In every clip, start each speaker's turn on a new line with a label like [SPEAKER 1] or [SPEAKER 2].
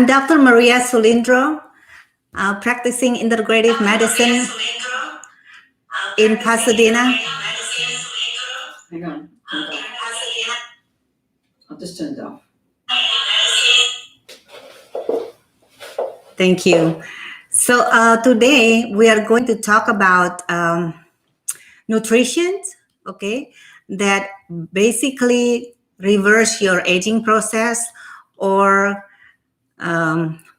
[SPEAKER 1] Dr. Maria Solindro, practicing integrative medicine in Pasadena.
[SPEAKER 2] Hang on. I'll just turn it off.
[SPEAKER 1] Thank you. So today we are going to talk about nutrition, okay, that basically reverse your aging process, or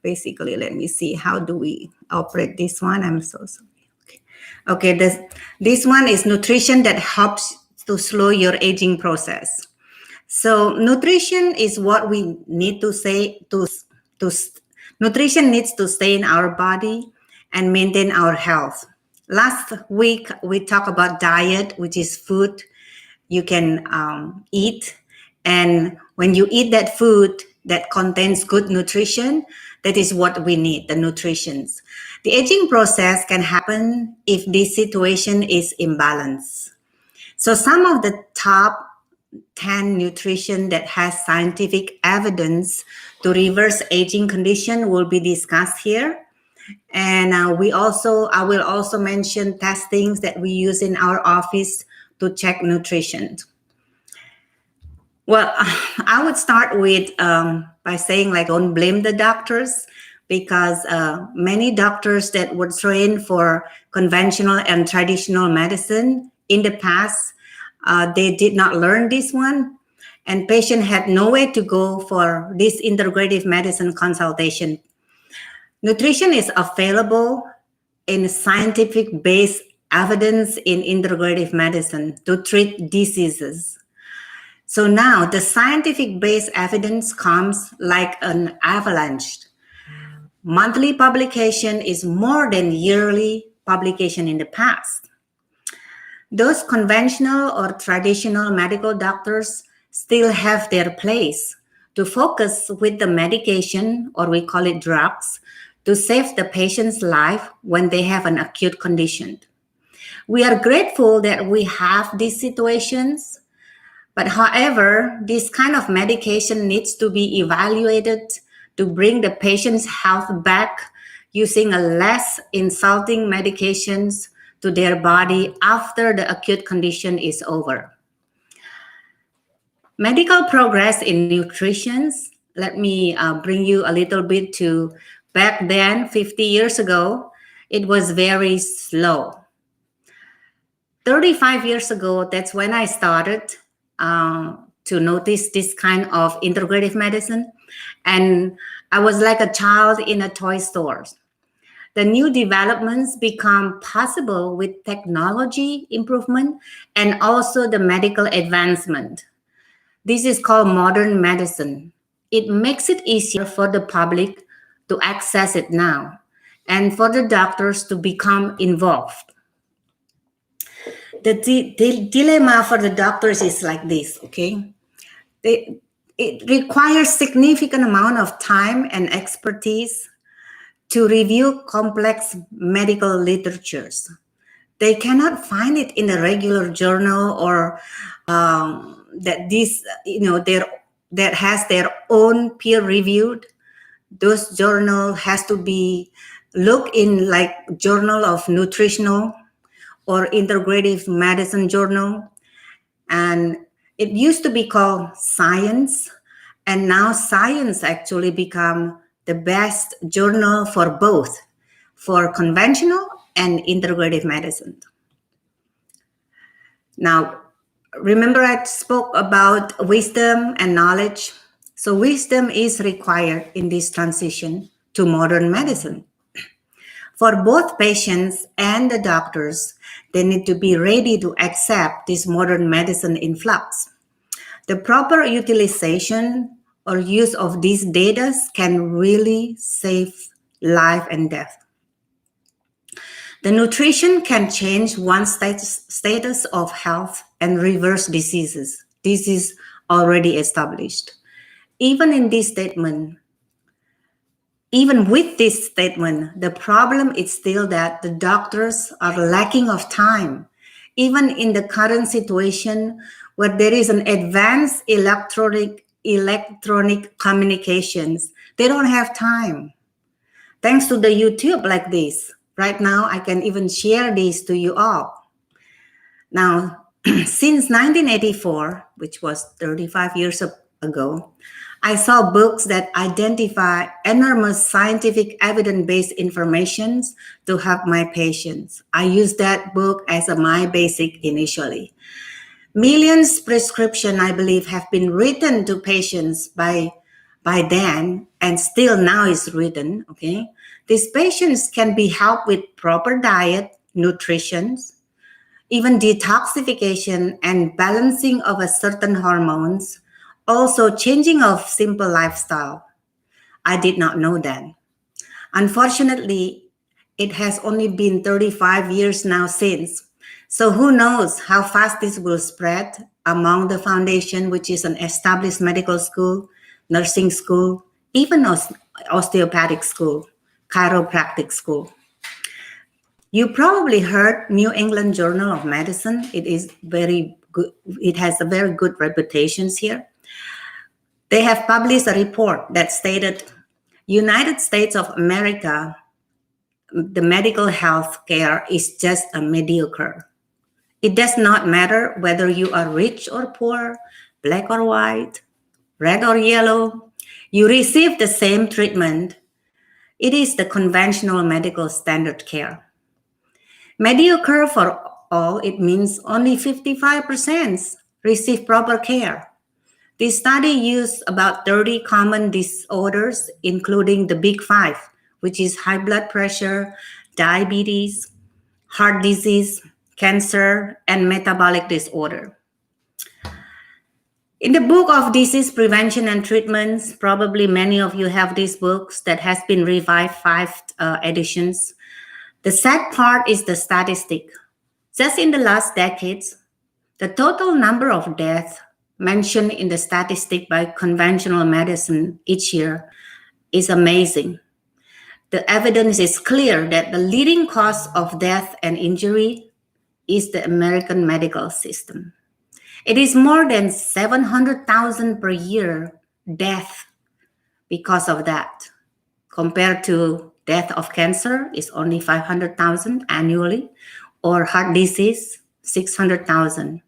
[SPEAKER 1] basically, let me see, how do we operate this one? I'm so sorry. Okay, this one is nutrition that helps to slow your aging process. So nutrition is what we need to say to nutrition needs to stay in our body and maintain our health. Last week we talked about diet, which is food you can eat, and when you eat that food that contains good nutrition, that is what we need, the nutritions. The aging process can happen if this situation is imbalanced. So some of the top 10 nutrition that has scientific evidence to reverse aging condition will be discussed here. And I will also mention testings that we use in our office to check nutrition. Well, I would start with by saying, like, don't blame the doctors, because many doctors that were trained for conventional and traditional medicine in the past, they did not learn this one, and patient had no way to go for this integrative medicine consultation. Nutrition is available in scientific-based evidence in integrative medicine to treat diseases. So now the scientific-based evidence comes like an avalanche. Monthly publication is more than yearly publication in the past. Those conventional or traditional medical doctors still have their place to focus with the medication, or we call it drugs, to save the patient's life when they have an acute condition. We are grateful that we have these situations, but however, this kind of medication needs to be evaluated to bring the patient's health back using a less insulting medications to their body after the acute condition is over. Medical progress in nutrition, let me bring you a little bit to back then, 50 years ago, it was very slow. 35 years ago, that's when I started to notice this kind of integrative medicine. And I was like a child in a toy store. The new developments become possible with technology improvement and also the medical advancement. This is called modern medicine. It makes it easier for the public to access it now and for the doctors to become involved. The dilemma for the doctors is like this, okay? It requires significant amount of time and expertise to review complex medical literatures. They cannot find it in a regular journal, or that has their own peer reviewed. Those journal has to be looked in, like Journal of Nutritional or Integrative Medicine Journal. And it used to be called Science, and now Science actually become the best journal for both, for conventional and integrative medicine. Now, remember I spoke about wisdom and knowledge. So wisdom is required in this transition to modern medicine. For both patients and the doctors, they need to be ready to accept this modern medicine influx. The proper utilization or use of these data can really save life and death. The nutrition can change one's status of health and reverse diseases. This is already established. Even with this statement, the problem is still that the doctors are lacking of time. Even in the current situation where there is an advanced electronic communications, They don't have time. Thanks to the YouTube like this, right now I can even share this to you all. Now, since 1984, which was 35 years ago, I saw books that identify enormous scientific evidence-based information to help my patients. I used that book as my basic initially. Millions prescription, I believe, have been written to patients by then, and still now is written, okay? These patients can be helped with proper diet, nutrition, even detoxification and balancing of a certain hormones, also changing of simple lifestyle. I did not know that. Unfortunately, it has only been 35 years now since. So who knows how fast this will spread among the foundation, which is an established medical school, nursing school, even osteopathic school, chiropractic school. You probably heard New England Journal of Medicine. It is very good. It has a very good reputation here. They have published a report that stated United States of America, the medical health care is just a mediocre. It does not matter whether you are rich or poor, black or white, red or yellow, you receive the same treatment. It is the conventional medical standard care. Mediocre for all, it means only 55% receive proper care. This study used about 30 common disorders, including the big five, which is high blood pressure, diabetes, heart disease, cancer, and metabolic disorder. In the book of disease prevention and treatments, probably many of you have these books that has been revived 5 editions. The sad part is the statistic. Just in the last decades, the total number of deaths mentioned in the statistic by conventional medicine each year is amazing. The evidence is clear that the leading cause of death and injury is the American medical system. It is more than 700,000 per year death because of that. Compared to death of cancer is only 500,000 annually, or heart disease, 600,000.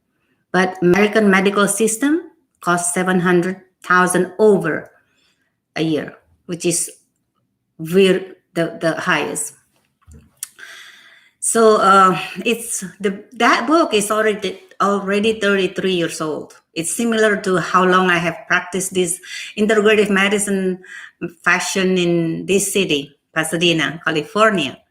[SPEAKER 1] But American medical system costs 700,000 over a year, which is the highest. So that book is already 33 years old. It's similar to how long I have practiced this integrative medicine fashion in this city, Pasadena, California.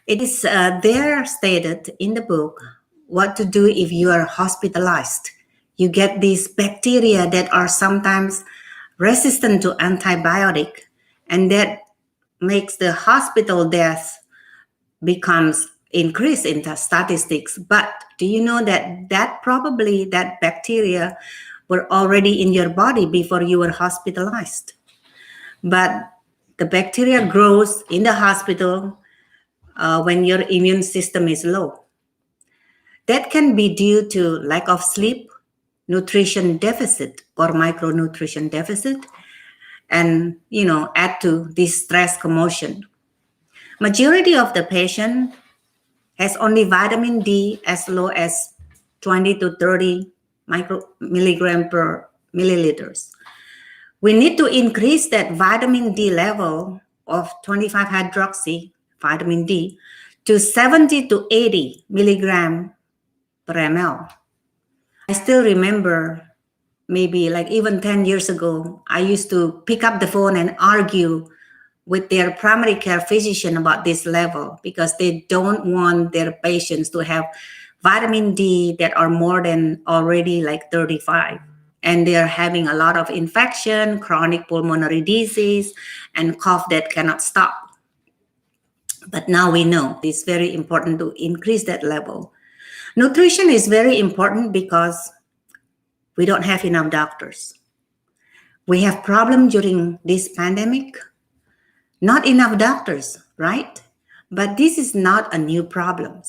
[SPEAKER 1] It is there stated in the book what to do if you are hospitalized. You get these bacteria that are sometimes resistant to antibiotic, and that makes the hospital death becomes increase in the statistics. But do you know that probably that bacteria were already in your body before you were hospitalized? But the bacteria grows in the hospital when your immune system is low. That can be due to lack of sleep, nutrition deficit or micronutrition deficit, and add to this stress commotion. Majority of the patient has only vitamin D as low as 20 to 30 milligram per milliliters. We need to increase that vitamin D level of 25 hydroxy vitamin D to 70 to 80 milligram per ml. I still remember maybe like even 10 years ago, I used to pick up the phone and argue with their primary care physician about this level because they don't want their patients to have vitamin D that are more than already like 35. And they're having a lot of infection, chronic pulmonary disease, and cough that cannot stop. But now we know it's very important to increase that level. Nutrition is very important because we don't have enough doctors. We have problem during this pandemic. Not enough doctors, right? But this is not a new problem.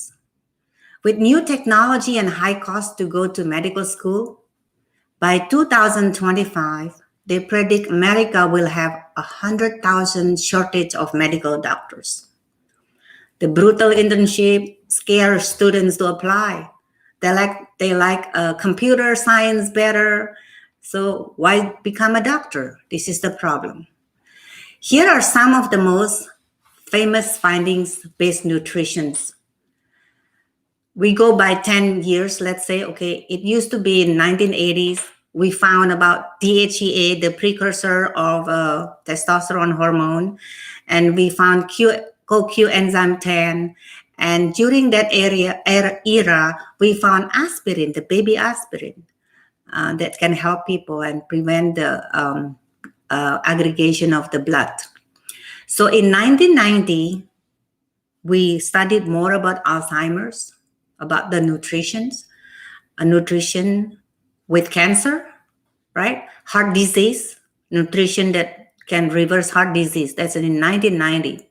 [SPEAKER 1] With new technology and high cost to go to medical school, by 2025, they predict America will have 100,000 shortage of medical doctors. The brutal internship scares students to apply. They like computer science better. So why become a doctor? This is the problem. Here are some of the most famous findings based nutrition. We go by 10 years, let's say, okay, it used to be in 1980s. We found about DHEA, the precursor of testosterone hormone, and we found CoQ enzyme 10. And during that era, we found aspirin, the baby aspirin, that can help people and prevent the aggregation of the blood. So in 1990, we studied more about Alzheimer's, about the nutrition with cancer, right? Heart disease, nutrition that can reverse heart disease. That's in 1990.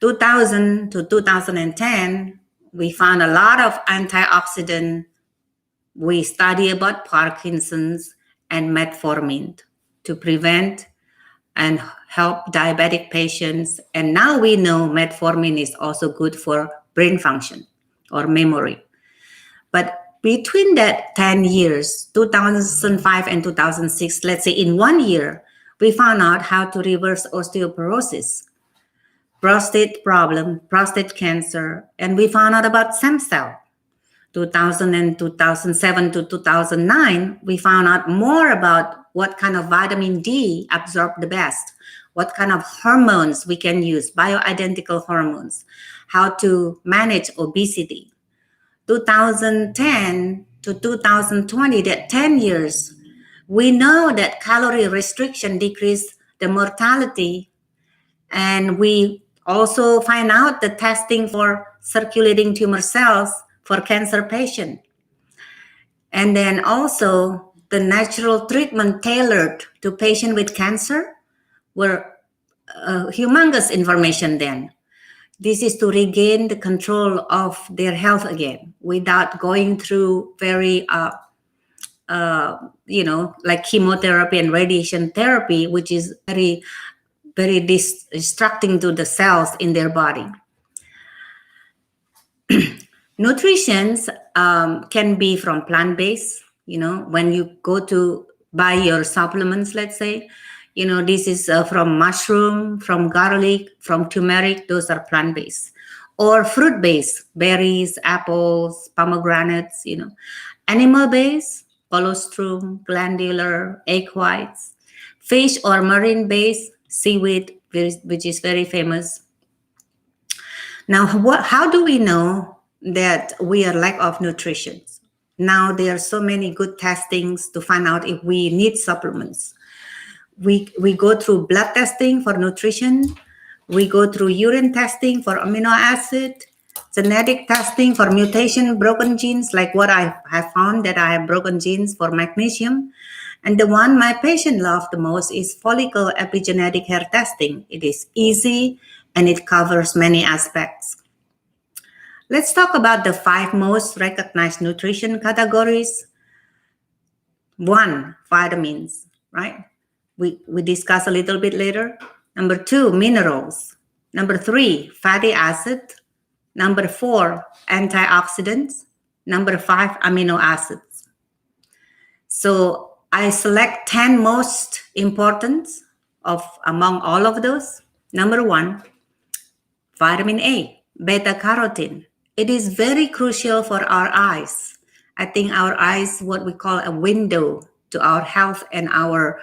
[SPEAKER 1] 2000 to 2010, we found a lot of antioxidant. We study about Parkinson's and metformin to prevent and help diabetic patients. And now we know metformin is also good for brain function or memory. But between that 10 years, 2005 and 2006, let's say in 1 year, we found out how to reverse osteoporosis, prostate problem, prostate cancer, and we found out about stem cell. 2000 and 2007 to 2009, we found out more about what kind of vitamin D absorb the best, what kind of hormones we can use, bioidentical hormones, how to manage obesity. 2010 to 2020, that 10 years, we know that calorie restriction decreased the mortality, and we also find out the testing for circulating tumor cells for cancer patients. And then also the natural treatment tailored to patients with cancer were humongous information then. This is to regain the control of their health again without going through very, like chemotherapy and radiation therapy, which is very, very distracting to the cells in their body. Nutrition can be from plant-based, when you go to buy your supplements, let's say, this is from mushroom, from garlic, from turmeric, those are plant-based. Or fruit-based, berries, apples, pomegranates, Animal-based, colostrum, glandular, egg whites. Fish or marine-based, seaweed, which is very famous. Now, how do we know that we are lack of nutrition? Now there are so many good testings to find out if we need supplements. We go through blood testing for nutrition. We go through urine testing for amino acid, genetic testing for mutation, broken genes, like what I have found that I have broken genes for magnesium. And the one my patient loved the most is follicle epigenetic hair testing. It is easy and it covers many aspects. Let's talk about the 5 most recognized nutrition categories. 1, vitamins, right? We discuss a little bit later. Number 2, minerals. Number 3, fatty acid. Number 4, antioxidants. Number 5, amino acids. So I select 10 most important among all of those. Number 1, vitamin A, beta carotene. It is very crucial for our eyes. I think our eyes, what we call a window to our health and our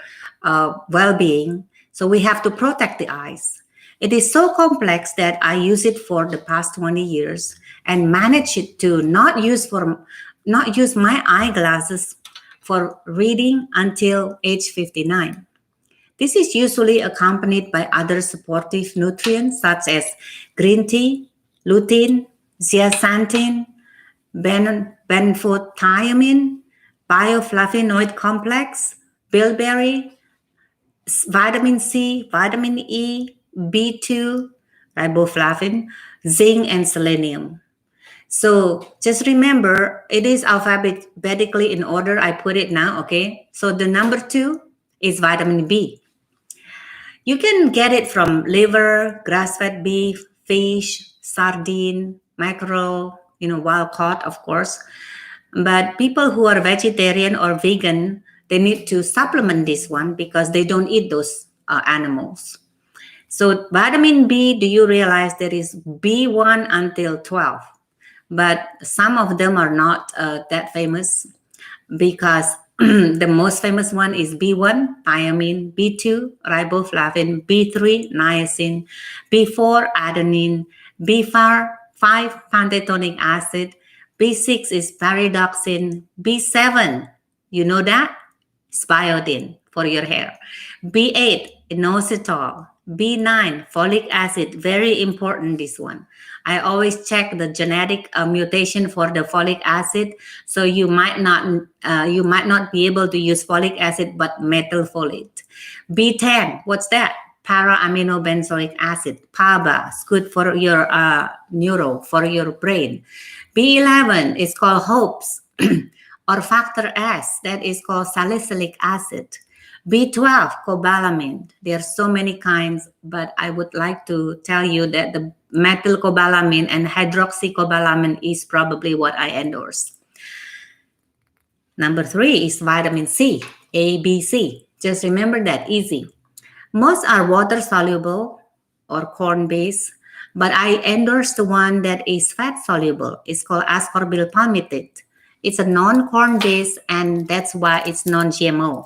[SPEAKER 1] well-being. So we have to protect the eyes. It is so complex that I use it for the past 20 years and manage it to not use my eyeglasses for reading until age 59. This is usually accompanied by other supportive nutrients such as green tea, lutein, zeaxanthin, benfotiamine, bioflavonoid complex, bilberry, vitamin C, vitamin E, B2, riboflavin, zinc, and selenium. So just remember, it is alphabetically in order. I put it now, okay? So the number 2, is vitamin B. You can get it from liver, grass-fed beef, fish, sardine, mackerel, wild caught, of course. But people who are vegetarian or vegan, they need to supplement this one because they don't eat those animals. So vitamin B, do you realize there is B1 until 12? But some of them are not that famous because the most famous one is B1, thiamine, B2, riboflavin, B3, niacin, B4, adenine, B5, pantotenic acid, B6 is pyridoxine, B7, you know that? It's biotin for your hair. B8, inositol, B9, folic acid, very important this one. I always check the genetic mutation for the folic acid, so you might not be able to use folic acid, but methylfolate. B10, what's that? Para-aminobenzoic acid, PABA, it's good for your for your brain. B11 is called HOPES or factor S, that is called salicylic acid. B12, cobalamin. There are so many kinds, but I would like to tell you that the methylcobalamin and hydroxycobalamin is probably what I endorse. Number 3 is vitamin C, A, B, C. Just remember that, easy. Most are water soluble or corn based, but I endorse the one that is fat soluble. It's called ascorbyl palmitate. It's a non-corn based, and that's why it's non-GMO.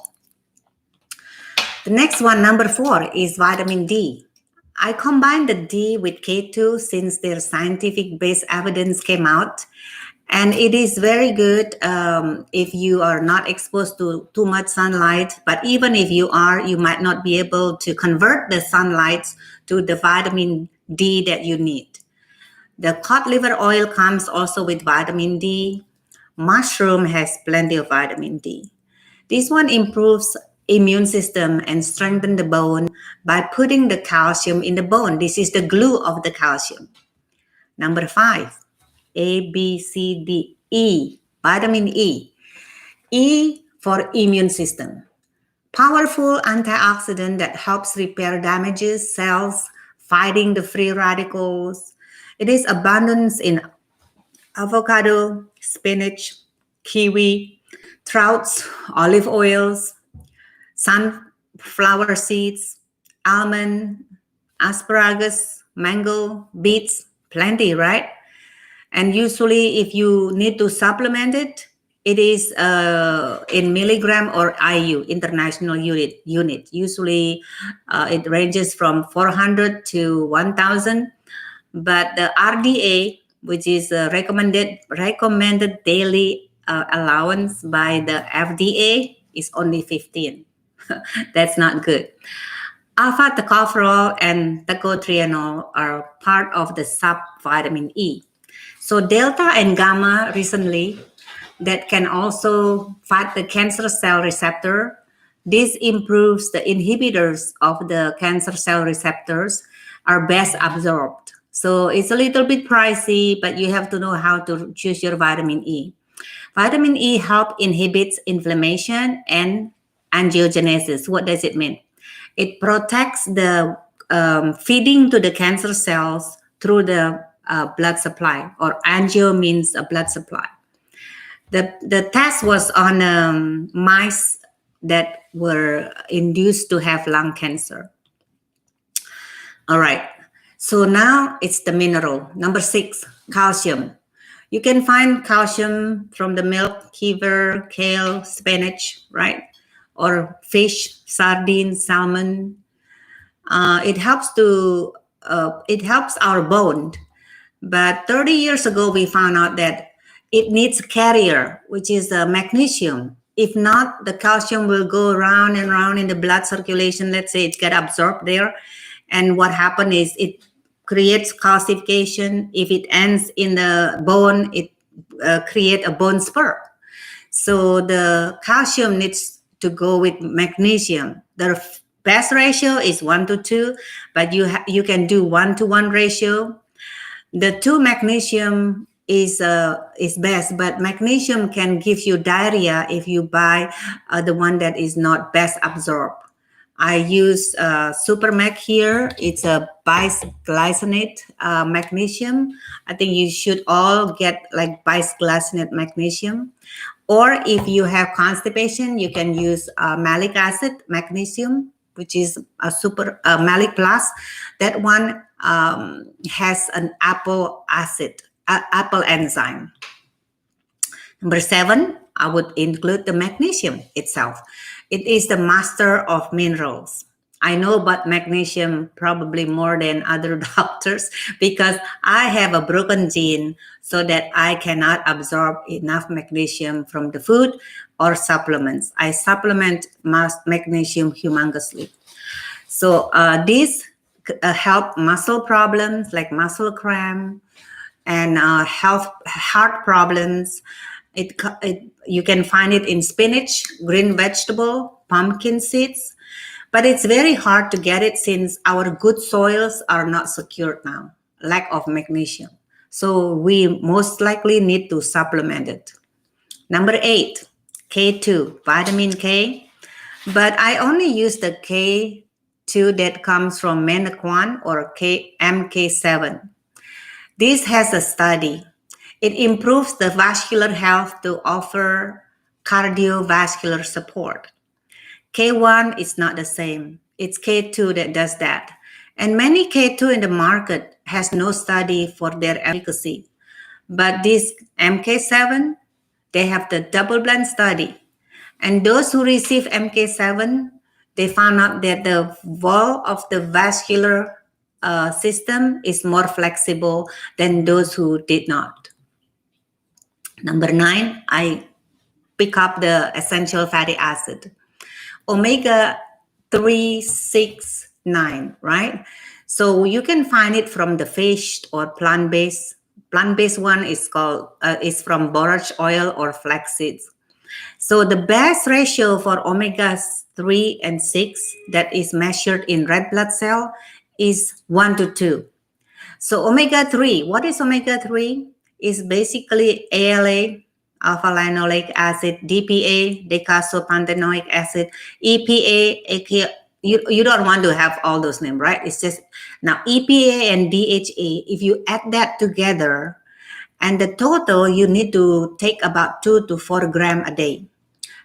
[SPEAKER 1] The next one, number 4, is vitamin D. I combine the D with K2 since their scientific based evidence came out. And it is very good if you are not exposed to too much sunlight. But even if you are, you might not be able to convert the sunlight to the vitamin D that you need. The cod liver oil comes also with vitamin D. Mushroom has plenty of vitamin D. This one improves immune system and strengthen the bone by putting the calcium in the bone. This is the glue of the calcium. Number 5, A, B, C, D, E, vitamin E. E for immune system. Powerful antioxidant that helps repair damages cells, fighting the free radicals. It is abundant in avocado, spinach, kiwi, sprouts, olive oils, sunflower seeds, almond, asparagus, mango, beets, plenty, right? And usually if you need to supplement it, it is in milligram or IU, international unit. Usually it ranges from 400 to 1,000. But the RDA, which is a recommended daily allowance by the FDA, is only 15. That's not good. Alpha tocopherol and tocotrienol are part of the subvitamin E. So delta and gamma recently that can also fight the cancer cell receptor. This improves the inhibitors of the cancer cell receptors are best absorbed. So it's a little bit pricey, but you have to know how to choose your vitamin E. Vitamin E help inhibits inflammation and angiogenesis. What does it mean? It protects the feeding to the cancer cells through the blood supply, or angio means a blood supply. The test was on mice that were induced to have lung cancer. All right. So now it's the mineral. Number 6, calcium. You can find calcium from the milk, kefir, kale, spinach, right? Or fish, sardine, salmon. It helps our bone. But 30 years ago, we found out that it needs a carrier, which is magnesium. If not, the calcium will go round and round in the blood circulation. Let's say it get absorbed there. And what happens is it creates calcification. If it ends in the bone, it creates a bone spur. So the calcium needs to go with magnesium. The best ratio is 1:2, but you can do 1:1 ratio. The 2 magnesium is best, but magnesium can give you diarrhea if you buy the one that is not best absorbed. I use Supermac here. It's a bisglycinate magnesium. I think you should all get like bisglycinate magnesium. Or if you have constipation, you can use malic acid magnesium, which is a malic plus. That one has an apple enzyme. Number 7, I would include the magnesium itself. It is the master of minerals. I know about magnesium probably more than other doctors because I have a broken gene so that I cannot absorb enough magnesium from the food or supplements. I supplement magnesium humongously. So these help muscle problems like muscle cramp and heart problems. You can find it in spinach, green vegetable, pumpkin seeds, but it's very hard to get it since our good soils are not secured now, lack of magnesium. So we most likely need to supplement it. Number 8, K2, vitamin K, but I only use the K2 that comes from Menaquan or MK7. This has a study. It improves the vascular health to offer cardiovascular support. K1 is not the same. It's K2 that does that. And many K2 in the market has no study for their efficacy. But this MK7, they have the double-blind study. And those who receive MK7, they found out that the wall of the vascular system is more flexible than those who did not. Number 9, I pick up the essential fatty acid. Omega 3, 6, 9, right? So you can find it from the fish or plant-based. Plant-based one is from borage oil or flax seeds. So the best ratio for omega 3 and 6 that is measured in red blood cell is 1 to 2. So omega 3, what is omega 3? Is basically ALA, alpha-linoleic acid, DPA, docosahexaenoic acid, EPA, you don't want to have all those names, right? It's just, now EPA and DHA, if you add that together, and the total, you need to take about 2 to 4 grams a day.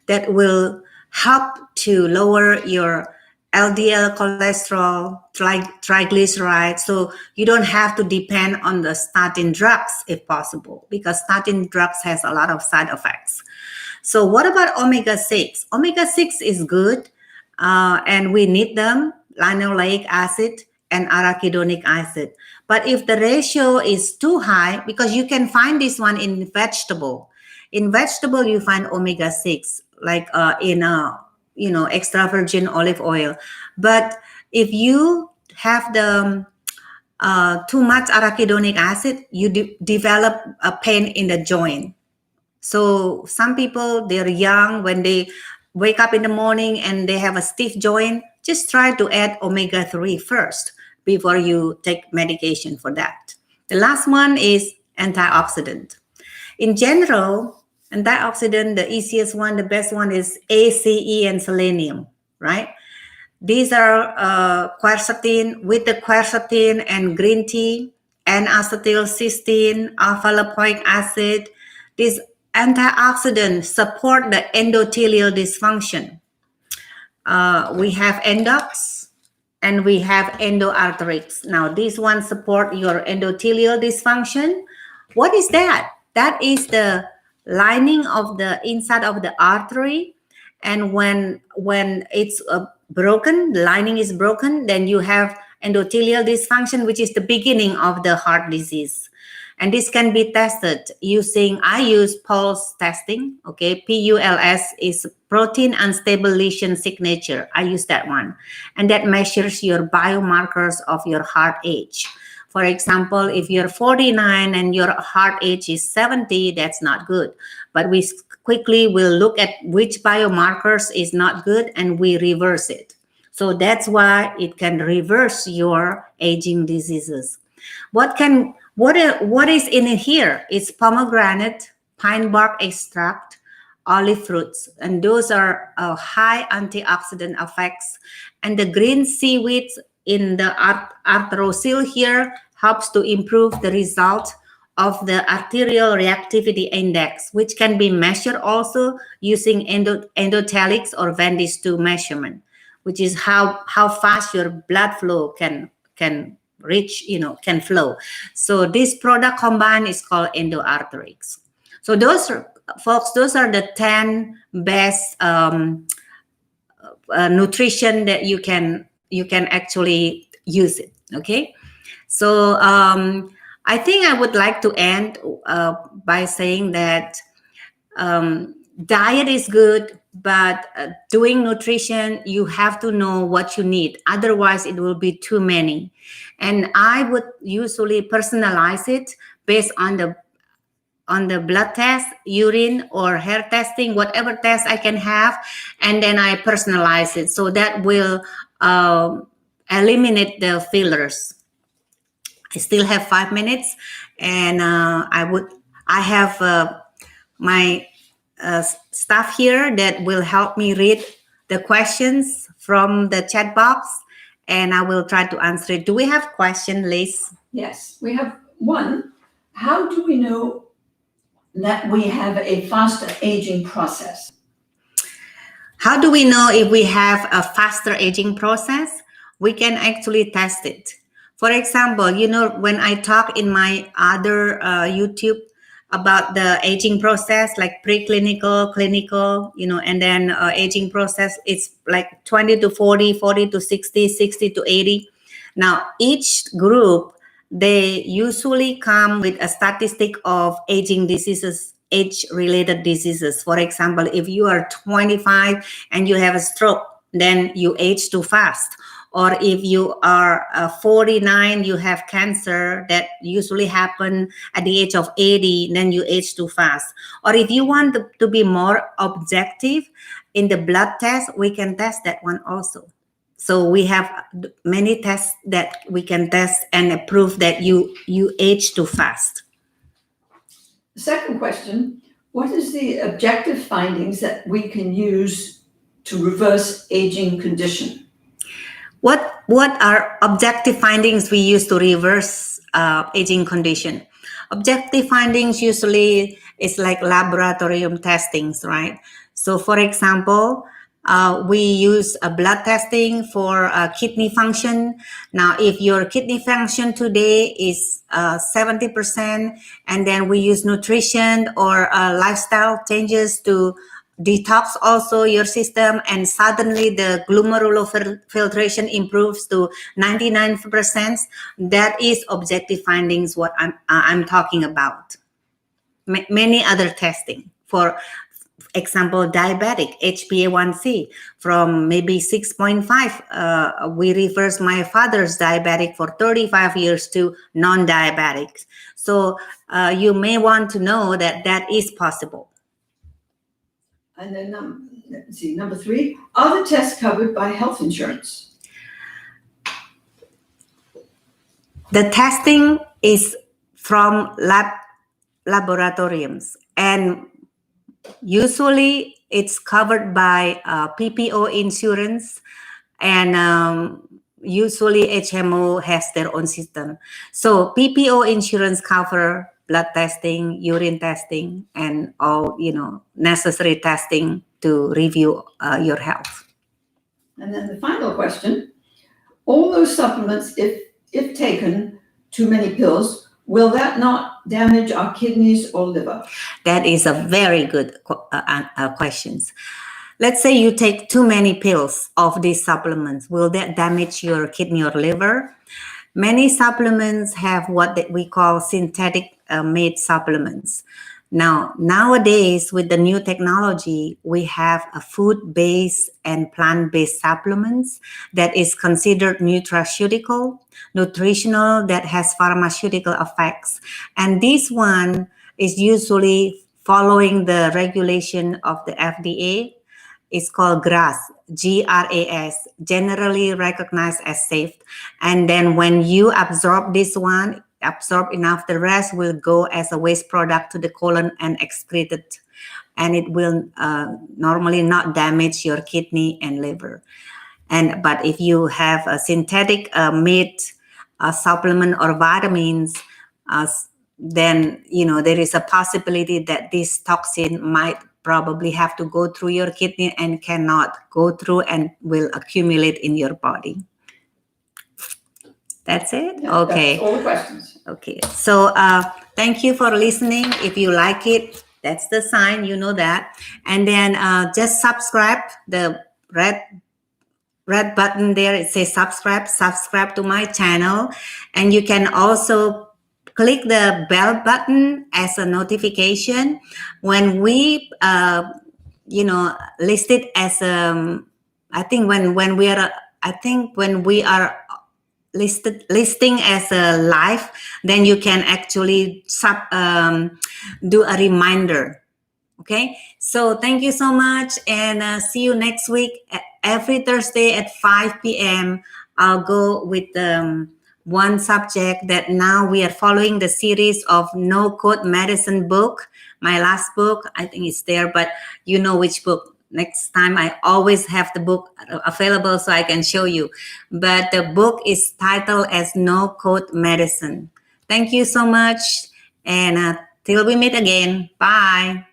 [SPEAKER 1] That will help to lower your LDL cholesterol, triglycerides, so you don't have to depend on the statin drugs if possible, because statin drugs has a lot of side effects. So what about omega-6? Omega-6 is good, and we need them, linoleic acid and arachidonic acid. But if the ratio is too high, because you can find this one in vegetable. In vegetable, you find omega-6, like in extra virgin olive oil. But if you have the too much arachidonic acid, you develop a pain in the joint. So some people, they're young, when they wake up in the morning and they have a stiff joint, just try to add omega-3 first before you take medication for that. The last one is antioxidant. In general, antioxidant, the easiest one, the best one is A, C, E, and selenium, right? These are quercetin, with the quercetin and green tea, N-acetylcysteine, alpha-lipoic acid. These antioxidants support the endothelial dysfunction. We have endox and we have endoarterics. Now, these ones support your endothelial dysfunction. What is that? That is the lining of the inside of the artery, and when it's broken, the lining is broken, then you have endothelial dysfunction, which is the beginning of the heart disease. And this can be tested using, I use pulse testing, okay? PULS is protein unstable lesion signature. I use that one. And that measures your biomarkers of your heart age. For example, if you're 49 and your heart age is 70, that's not good. But we quickly will look at which biomarkers is not good and we reverse it. So that's why it can reverse your aging diseases. What can What is in it here? It's pomegranate, pine bark extract, olive fruits, and those are high antioxidant effects. And the green seaweed in the arterial here helps to improve the result of the arterial reactivity index, which can be measured also using endothelix or Venn 2 measurement, which is how fast your blood flow can reach, can flow. So this product combined is called EndoArterix. So those are, folks, those are the 10 best nutrition that you can actually use it. Okay, so I think I would like to end by saying that diet is good, but doing nutrition, you have to know what you need. Otherwise, it will be too many. And I would usually personalize it based on the blood test, urine or hair testing, whatever test I can have, and then I personalize it. So that will eliminate the fillers. I still have 5 minutes, and I have my staff here that will help me read the questions from the chat box, and I will try to answer it. Do we have question, Liz?
[SPEAKER 2] Yes, we have one. How do we know that we have a faster aging process?
[SPEAKER 1] How do we know if we have a faster aging process? We can actually test it. For example, when I talk in my other YouTube about the aging process, like preclinical, clinical, and then aging process, it's like 20 to 40, 40 to 60, 60 to 80. Now, each group, they usually come with a statistic of aging diseases, age-related diseases. For example, if you are 25 and you have a stroke, then you age too fast. Or if you are 49, you have cancer that usually happen at the age of 80, then you age too fast. Or if you want to be more objective in the blood test, we can test that one also. So we have many tests that we can test and prove that you age too fast.
[SPEAKER 2] Second question, what is the objective findings that we can use to reverse aging condition?
[SPEAKER 1] What are objective findings we use to reverse aging condition? Objective findings usually is like laboratorium testings, right? So for example, we use a blood testing for kidney function. Now, if your kidney function today is 70%, and then we use nutrition or lifestyle changes to detox also your system, and suddenly the glomerular filtration improves to 99%, that is objective findings what I'm talking about. Many other testing, for example, diabetic, HbA1c from maybe 6.5. We reversed my father's diabetic for 35 years to non-diabetic. So you may want to know that is possible.
[SPEAKER 2] And then, number 3, are the tests covered by health insurance?
[SPEAKER 1] The testing is from laboratoriums, and usually it's covered by PPO insurance, and usually HMO has their own system. So PPO insurance cover blood testing, urine testing, and all necessary testing to review your health.
[SPEAKER 2] And then the final question, all those supplements, if taken too many pills, will that not damage our kidneys or liver?
[SPEAKER 1] That is a very good question. Let's say you take too many pills of these supplements. Will that damage your kidney or liver? Many supplements have what we call synthetic made supplements. Now, nowadays, with the new technology, we have a food-based and plant-based supplements that is considered nutraceutical, nutritional, that has pharmaceutical effects. And this one is usually following the regulation of the FDA. It's called GRAS, G-R-A-S, generally recognized as safe. And then when you absorb this one, absorb enough, the rest will go as a waste product to the colon and excreted, and it will normally not damage your kidney and liver. But if you have a synthetic meat, supplement or vitamins, then there is a possibility that this toxin might probably have to go through your kidney and cannot go through and will accumulate in your body. That's it?
[SPEAKER 2] Yeah,
[SPEAKER 1] okay.
[SPEAKER 2] That's all the questions.
[SPEAKER 1] Okay. So thank you for listening. If you like it, that's the sign, you know that. And then just subscribe, the red button there, it says subscribe to my channel. And you can also click the bell button as a notification when we list it as I think when we are listing as a live, then you can actually do a reminder. Okay, so thank you so much, and see you next week. Every Thursday at 5 p.m. I'll go with one subject that now we are following the series of No Code Medicine book. My last book, I think it's there, but you know which book. Next time I always have the book available so I can show you. But the book is titled as No Code Medicine. Thank you so much, and till we meet again. Bye.